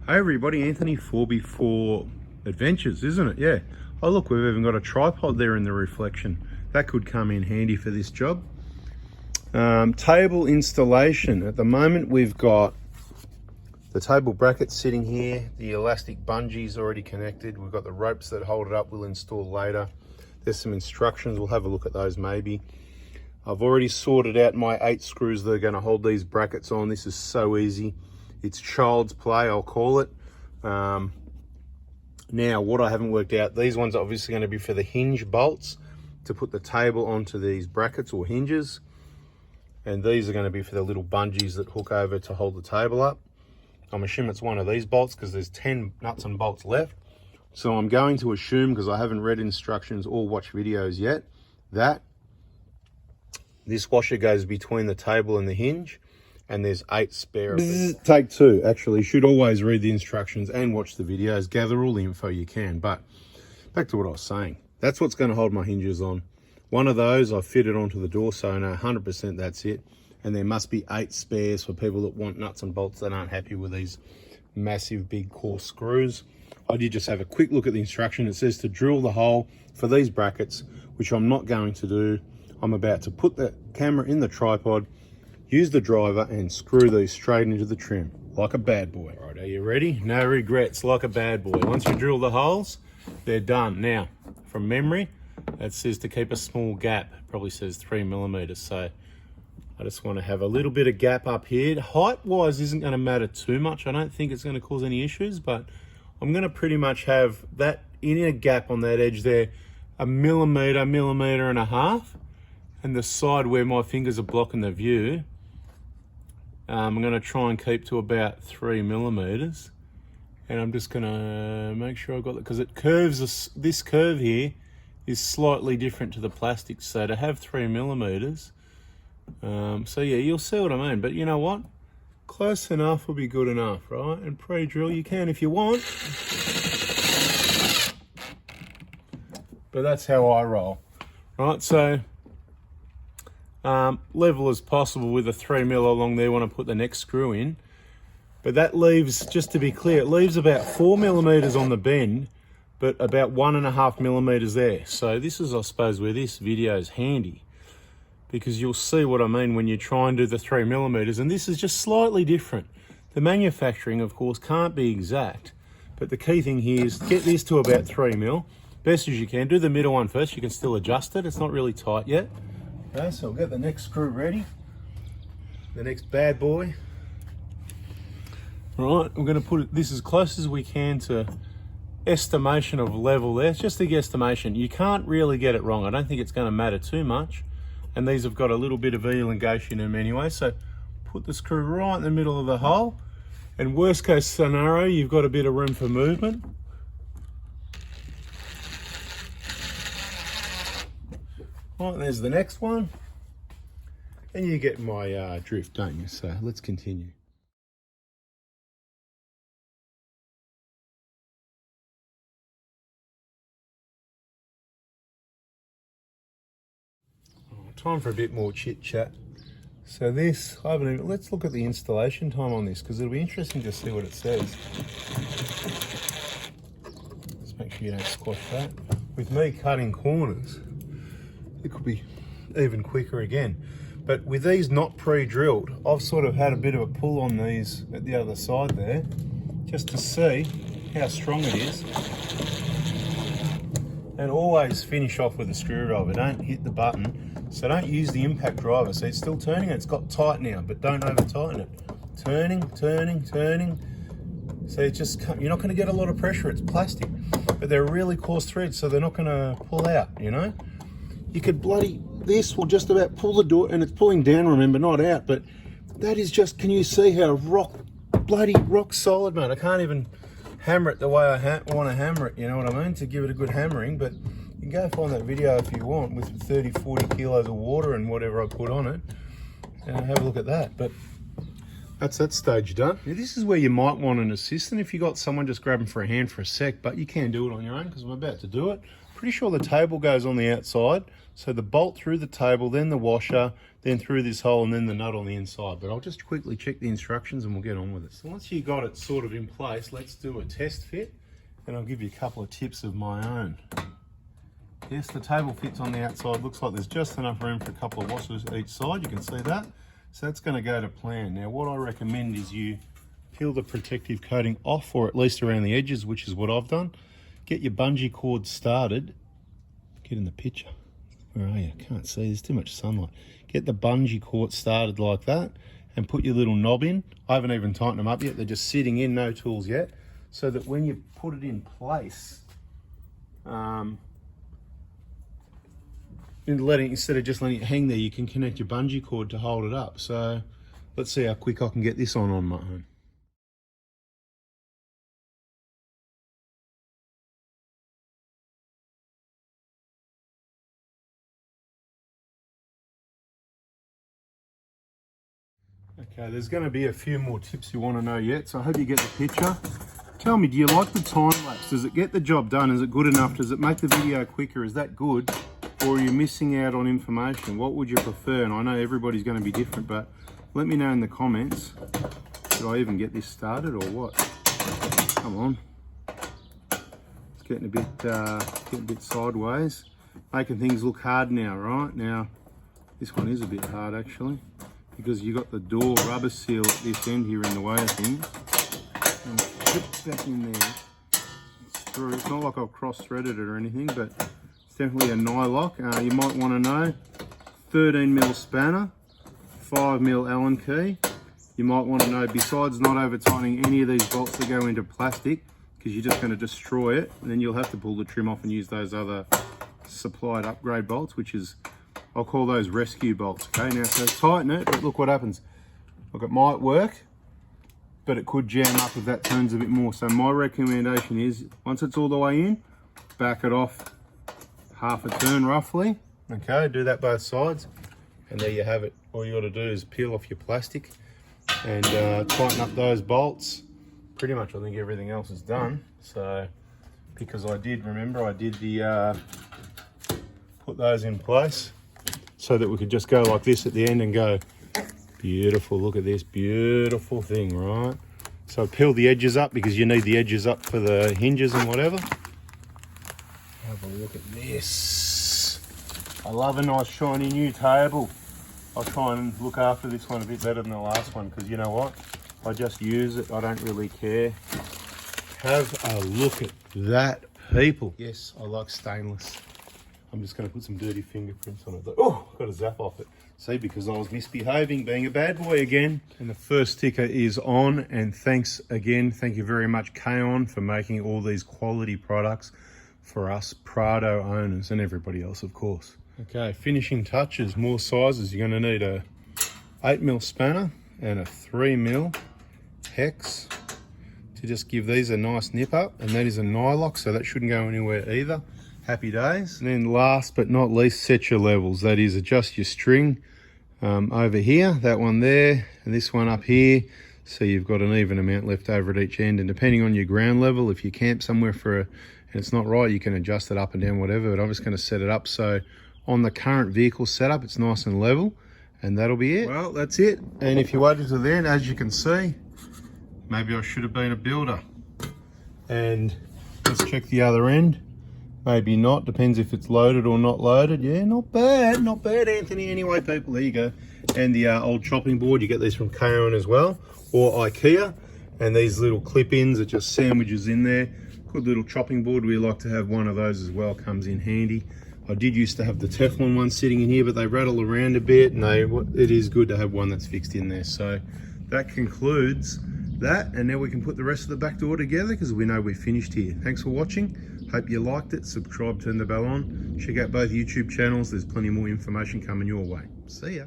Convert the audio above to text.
Hey everybody, Anthony 4x4 Adventures, isn't it? Yeah. Oh look, we've even got a tripod there in the reflection. That could come in handy for this job. Table installation. At the moment we've got the table brackets sitting here. The elastic bungee's already connected. We've got the ropes that hold it up we'll install later. There's some instructions, we'll have a look at those maybe. I've already sorted out my 8 screws that are going to hold these brackets on. This is so easy. It's child's play, I'll call it. Now, what I haven't worked out, these ones are obviously going to be for the hinge bolts to put the table onto these brackets or hinges. And these are going to be for the little bungees that hook over to hold the table up. I'm assuming it's one of these bolts because there's 10 nuts and bolts left. So I'm going to assume, because I haven't read instructions or watched videos yet, that this washer goes between the table and the hinge. And there's 8 spare of them. Take 2, actually. You should always read the instructions and watch the videos. Gather all the info you can. But back to what I was saying. That's what's going to hold my hinges on. One of those I fitted onto the door, so I know 100% that's it. And there must be 8 spares for people that want nuts and bolts that aren't happy with these massive, big, coarse screws. I did just have a quick look at the instruction. It says to drill the hole for these brackets, which I'm not going to do. I'm about to put the camera in the tripod, use the driver and screw these straight into the trim, like a bad boy. All right, are you ready? No regrets, like a bad boy. Once you drill the holes, they're done. Now, from memory, it says to keep a small gap. It probably says 3mm, so I just want to have a little bit of gap up here. Height-wise isn't going to matter too much. I don't think it's going to cause any issues, but I'm going to pretty much have that inner gap on that edge there, a millimetre, millimetre and a half, and the side where my fingers are blocking the view, I'm going to try and keep to about 3mm, and I'm just going to make sure I've got that, because it curves, this curve here is slightly different to the plastic, so to have 3mm, so yeah, you'll see what I mean. But you know what, close enough will be good enough, right? And pre-drill you can if you want, but that's how I roll, right? So level as possible with a 3mm along there when I put the next screw in. But that leaves, just to be clear, it leaves about 4mm on the bend, but about 1.5mm there. So this is, I suppose, where this video is handy, because you'll see what I mean when you try and do the 3mm, and this is just slightly different. The manufacturing, of course, can't be exact, but the key thing here is get this to about 3mm, best as you can. Do the middle one first, you can still adjust it, it's not really tight yet. Okay, so we'll get the next screw ready, the next bad boy. Right, we're going to put it this as close as we can to estimation of level there. It's just a guesstimation. You can't really get it wrong. I don't think it's going to matter too much. And these have got a little bit of elongation in them anyway. So put the screw right in the middle of the hole. And worst case scenario, you've got a bit of room for movement. Right, there's the next one. And you get my drift, don't you? So let's continue. Time for a bit more chit chat. So this, I haven't even, let's look at the installation time on this, because it'll be interesting to see what it says. Let's make sure you don't squash that. With me cutting corners, it could be even quicker again. But with these not pre-drilled, I've sort of had a bit of a pull on these at the other side there, just to see how strong it is. And always finish off with a screwdriver, don't hit the button. So don't use the impact driver. So it's still turning, it's got tight now, but don't over tighten it. Turning, turning, turning. So it just, you're not going to get a lot of pressure, it's plastic. But they're really coarse threads, so they're not going to pull out, you know? You could this will just about pull the door, and it's pulling down, remember, not out, but that is just, can you see how rock solid, mate? I can't even hammer it the way I want to hammer it, you know what I mean, to give it a good hammering. But you can go find that video if you want with 30-40 kilos of water and whatever I put on it, and have a look at that. But that's that stage done. Now, this is where you might want an assistant. If you got someone, just grab them for a hand for a sec, but you can do it on your own, because I'm about to do it. Pretty sure the table goes on the outside. So the bolt through the table, then the washer, then through this hole, and then the nut on the inside. But I'll just quickly check the instructions and we'll get on with it. So once you got it sort of in place, let's do a test fit. And I'll give you a couple of tips of my own. Yes, the table fits on the outside. Looks like there's just enough room for a couple of washers each side. You can see that. So that's going to go to plan. Now, what I recommend is you peel the protective coating off, or at least around the edges, which is what I've done. Get your bungee cord started. Get in the picture. Where are you? I can't see. There's too much sunlight. Get the bungee cord started like that and put your little knob in. I haven't even tightened them up yet. They're just sitting in, no tools yet. So that when you put it in place, instead of just letting it hang there, you can connect your bungee cord to hold it up. So let's see how quick I can get this on my own. Okay, there's going to be a few more tips you want to know yet, so I hope you get the picture. Tell me, do you like the time lapse? Does it get the job done? Is it good enough? Does it make the video quicker? Is that good? Or are you missing out on information? What would you prefer? And I know everybody's going to be different, but let me know in the comments. Should I even get this started or what? Come on. It's getting a bit sideways. Making things look hard now, right? Now, this one is a bit hard actually, because you got the door rubber seal at this end here in the way of things. And put back in there. It's not like I've cross-threaded it or anything, but it's definitely a nylock. You might want to know 13mm spanner, 5mm Allen key. You might want to know, besides not over tightening any of these bolts that go into plastic, because you're just going to destroy it, and then you'll have to pull the trim off and use those other supplied upgrade bolts, which is, I'll call those rescue bolts. Okay, now so tighten it, but look what happens. Look, it might work, but it could jam up if that turns a bit more. So my recommendation is, once it's all the way in, back it off half a turn roughly. Okay, do that both sides, and there you have it. All you got to do is peel off your plastic and tighten up those bolts. Pretty much I think everything else is done. So, because I did the put those in place so that we could just go like this at the end and go. Beautiful, look at this beautiful thing, right? So peel the edges up because you need the edges up for the hinges and whatever. Have a look at this. I love a nice shiny new table. I'll try and look after this one a bit better than the last one, because you know what? I just use it, I don't really care. Have a look at that, people. Yes, I like stainless. I'm just going to put some dirty fingerprints on it. Oh, got to zap off it. See, because I was misbehaving, being a bad boy again. And the first sticker is on, and thanks again. Thank you very much, KAON, for making all these quality products for us Prado owners and everybody else, of course. Okay, finishing touches, more sizes. You're going to need a 8mm spanner and a 3mm hex to just give these a nice nip up. And that is a nylock, so that shouldn't go anywhere either. Happy days. And then last but not least, set your levels. That is, adjust your string over here, that one there, and this one up here, so you've got an even amount left over at each end. And depending on your ground level, if you camp somewhere and it's not right, you can adjust it up and down, whatever. But I'm just going to set it up so on the current vehicle setup it's nice and level, and that'll be it. Well, that's it. And if you waited till then, as you can see, maybe I should have been a builder. And let's check the other end. Maybe not, depends if it's loaded or not loaded. Yeah, not bad, Anthony. Anyway, people, there you go. And the old chopping board, you get these from KAON as well, or IKEA. And these little clip-ins are just sandwiches in there. Good little chopping board. We like to have one of those as well, comes in handy. I did used to have the Teflon one sitting in here, but they rattle around a bit, and it is good to have one that's fixed in there. So that concludes that, and now we can put the rest of the back door together because we know we're finished here. Thanks for watching. Hope you liked it. Subscribe, turn the bell on. Check out both YouTube channels. There's plenty more information coming your way. See ya.